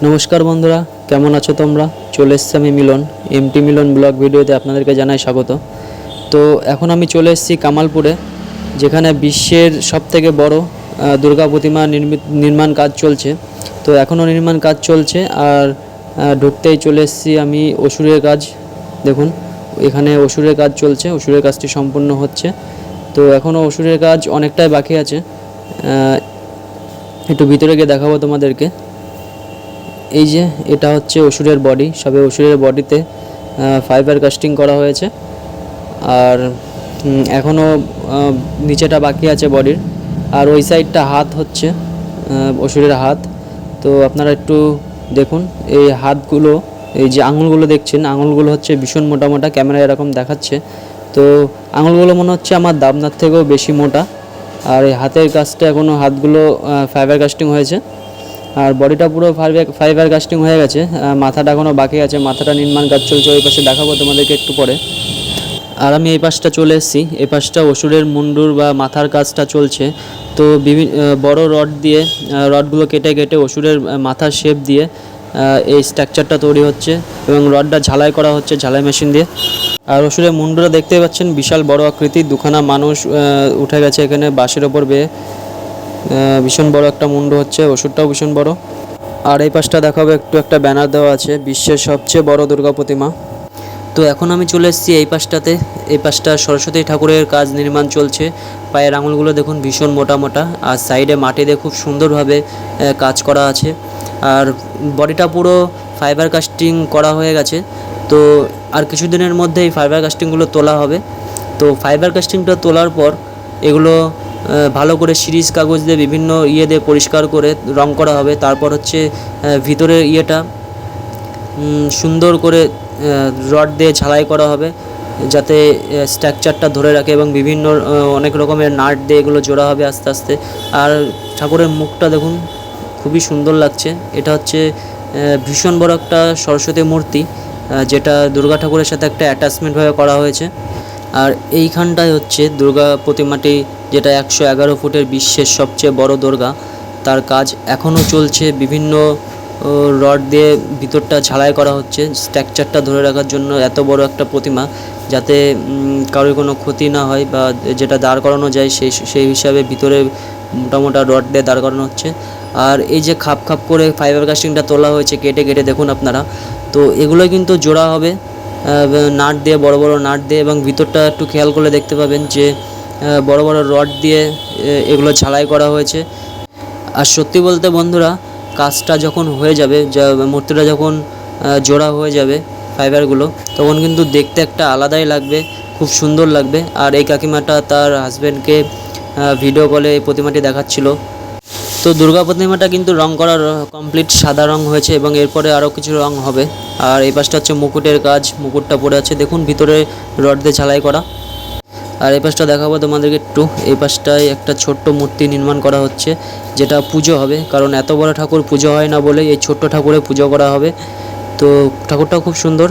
নমস্কার বন্ধুরা, কেমন আছো তোমরা? চলে এসেছি আমি মিলন, এমটি মিলন ব্লগ ভিডিওতে আপনাদেরকে জানাই স্বাগত। তো এখন আমি চলে এসেছি কামালপুরে, যেখানে বিশ্বের সবথেকে বড় দুর্গা প্রতিমা নির্মাণ কাজ চলছে। তো এখনও নির্মাণ কাজ চলছে, আর ঢুকতেই চলে এসেছি আমি অসুরের কাজ। দেখুন, এখানে অসুরের কাজ চলছে, অসুরের কাজটি সম্পূর্ণ হচ্ছে। তো এখনও অসুরের কাজ অনেকটাই বাকি আছে। একটু ভিতরে গিয়ে দেখাবো তোমাদেরকে। এই যে এটা হচ্ছে অসুরের বডি, সবে অসুরের বডিতে ফাইবার কাস্টিং করা হয়েছে, আর এখনও নিচেটা বাকি আছে বডির। আর ওই সাইডটা হাত হচ্ছে, অসুরের হাত। তো আপনারা একটু দেখুন, এই হাতগুলো, এই যে আঙুলগুলো দেখছেন, আঙুলগুলো হচ্ছে ভীষণ মোটা মোটা, ক্যামেরায় এরকম দেখাচ্ছে। তো আঙুলগুলো মনে হচ্ছে আমার দাবনার থেকেও বেশি মোটা। আর এই হাতের কাজটা এখনও, হাতগুলো ফাইবার কাস্টিং হয়েছে, আর বডিটা পুরো ফাইবার কাস্টিং হয়ে গেছে। মাথাটা এখনও বাকি আছে, মাথাটা নির্মাণ কাজ চলছে। ওই পাশে দেখাবো তোমাদেরকে একটু পরে। আর আমি এই পাশটা চলে এসেছি, এই পাশটা অসুরের মুন্ডুর বা মাথার কাজটা চলছে। তো বড় রড দিয়ে, রডগুলো কেটে কেটে অসুরের মাথার শেপ দিয়ে এই স্ট্রাকচারটা তৈরি হচ্ছে, এবং রডটা ঝালাই করা হচ্ছে ঝালাই মেশিন দিয়ে। আর অসুরের মুন্ডুটা দেখতেই পাচ্ছেন, বিশাল বড় আকৃতির, দুখানা মানুষ উঠে গেছে এখানে বাঁশের ওপর বেয়ে। ভীষণ বড় একটা মুন্ডু হচ্ছে, ওষুধটাও ভীষণ বড়। আর এই পাশটা দেখাবো, একটু একটা ব্যানার দেওয়া আছে, বিশ্বের সবচেয়ে বড় দুর্গা প্রতিমা। তো এখন আমি চলে এসেছি এই পাশটাতে। এই পাশটা সরস্বতী ঠাকুরের কাজ নির্মাণ চলছে। পায়ের আঙুলগুলো দেখুন ভীষণ মোটা মোটা, আর সাইডে মাটিতে খুব সুন্দরভাবে কাজ করা আছে। আর বডিটা পুরো ফাইবার কাস্টিং করা হয়ে গেছে। তো আর কিছুদিনের মধ্যে এই ফাইবার কাস্টিংগুলো তোলা হবে। তো ফাইবার কাস্টিংটা তোলার পর এগুলো ভালো করে সিরিজ কাগজ দিয়ে বিভিন্ন দিয়ে পরিষ্কার করে রং করা হবে। তারপর হচ্ছে ভিতরের ইয়েটা সুন্দর করে রড দিয়ে ঝালাই করা হবে, যাতে স্ট্রাকচারটা ধরে রাখে, এবং বিভিন্ন অনেক রকমের নাট দিয়ে এগুলো জোড়া হবে আস্তে আস্তে। আর ঠাকুরের মুখটা দেখুন, খুবই সুন্দর লাগছে। এটা হচ্ছে ভীষণ বড় একটা সরস্বতী মূর্তি, যেটা দুর্গা ঠাকুরের সাথে একটা অ্যাটাচমেন্টভাবে করা হয়েছে। আর এইখানটায় হচ্ছে দুর্গা প্রতিমাটি, যেটা 111 ফুটের বিশ্বের সবচেয়ে বড় দুর্গা, তার কাজ এখনও চলছে। বিভিন্ন রড দিয়ে ভিতরটা ঝালাই করা হচ্ছে স্ট্রাকচারটা ধরে রাখার জন্য। এত বড় একটা প্রতিমা, যাতে কারোর কোনো ক্ষতি না হয়, বা যেটা দাঁড় করানো যায় সেই হিসাবে ভিতরে মোটা মোটা রড দিয়ে দাঁড় করানো হচ্ছে। আর এই যে খাপ খাপ করে ফাইবার কাস্টিংটা তোলা হয়েছে কেটে কেটে, দেখুন আপনারা। তো এগুলো কিন্তু জোড়া হবে নাট দিয়ে, বড় বড় নাট দিয়ে, এবং ভিতরটা একটু খেয়াল করলে দেখতে পাবেন যে বড় বড় রড দিয়ে এগুলো ঝালাই করা হয়েছে। আর সত্যি বলতে বন্ধুরা, কাজটা যখন হয়ে যাবে, মূর্তিটা যখন জোড়া হয়ে যাবে ফাইবারগুলো, তখন কিন্তু দেখতে একটা আলাদাই লাগবে, খুব সুন্দর লাগবে। আর এই কাকিমাটা তার হাজব্যান্ডকে ভিডিও কলে এই প্রতিমাটি দেখাচ্ছিল। তো দুর্গা প্রতিমাটা কিন্তু রং করা কমপ্লিট, সাদা রং হয়েছে, এবং এরপরে আরও কিছু রং হবে। আর এই পাশটা হচ্ছে মুকুটের কাজ, মুকুটটা পড়ে আছে দেখুন, ভিতরে রড দিয়ে ঝালাই করা। আর এই পাশটা দেখাবো তোমাদেরকে একটু। এই পাশটায় একটা ছোট্ট মূর্তি নির্মাণ করা হচ্ছে, যেটা পুজো হবে, কারণ এত বড় ঠাকুর পুজো হয় না বলে এই ছোট্ট ঠাকুরে পুজো করা হবে। তো ঠাকুরটাও খুব সুন্দর।